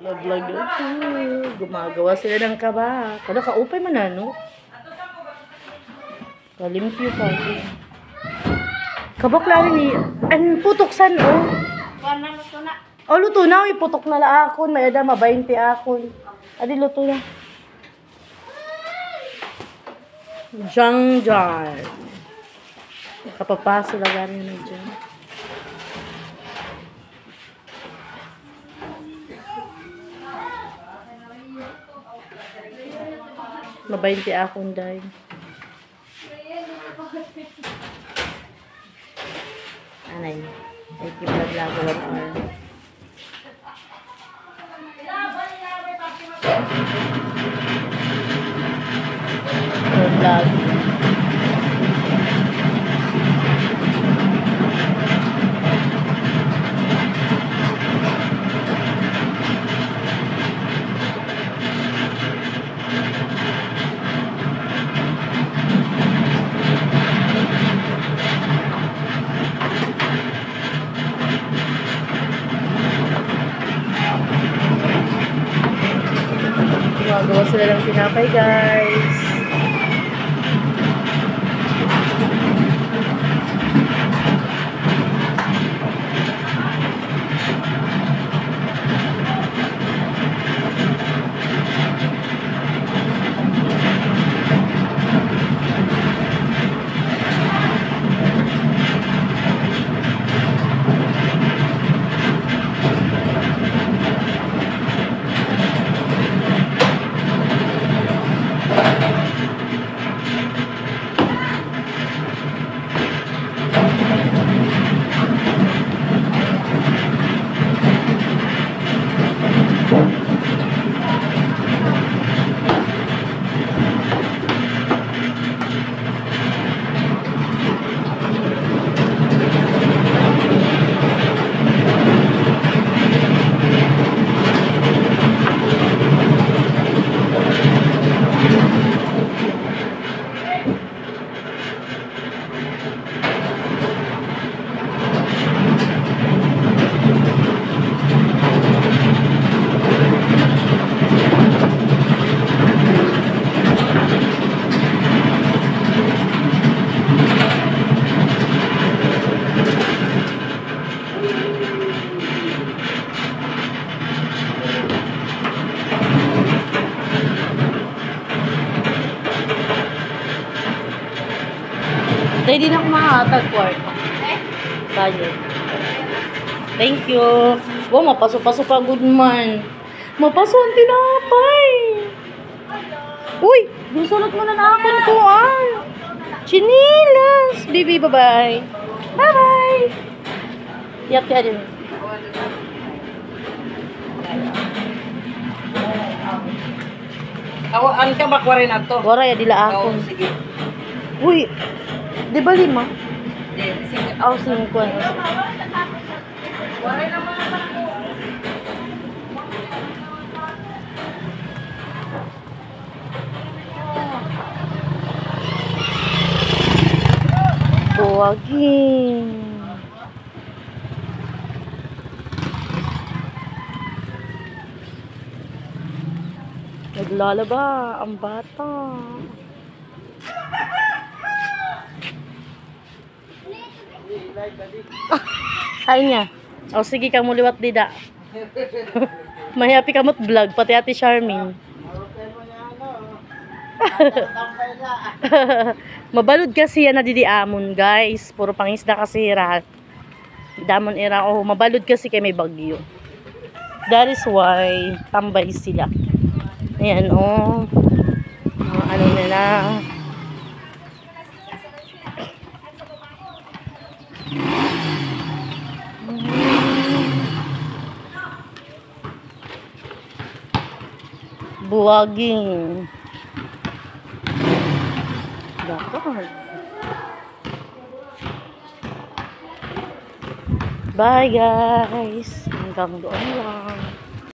Vlog ako. Gumagawa sila ng kaba. Kada kaupay man ano. Kalimpyo pa. Kabak lang ni an putuksan oh. Wala luto na. Oh luto na iputok na la akon. May ada ma-20 akon. Adi luto na. Jang jar. Kapapaso lang gani na dyan. Ma-20 akon dahil. Anay. Ay, kipag-lago 1 hour. Vlog. Gumagawa sila ng tinapay, guys. Hindi na ako makahatag kwarto. Tayo. Thank you. Wow, mapaso-paso pa good man. Mapaso ang tinapay. Uy, gusulot mo na nakakon ko ah. Chinilas. Baby, bye-bye. Bye-bye. Yak ya din. Awan ka ba 40 na to? Gora ya dila akon. Oo, sige. Uy, di ba 5? Sige. Ako 5. Buwagin. Naglalaba ang bata. Ay niya. O sige kang muliwat dida. May happy kamot vlog pati ati Charmin. Mabalod kasi yan na didi amon guys. Puro pangisda kasi rahat. Damon era oh mabalod kasi kay may bagyo. That is why tambay sila. Ayan oh. Ano nila. Buwaging. Dapat. Bye guys. Hanggang doon lang.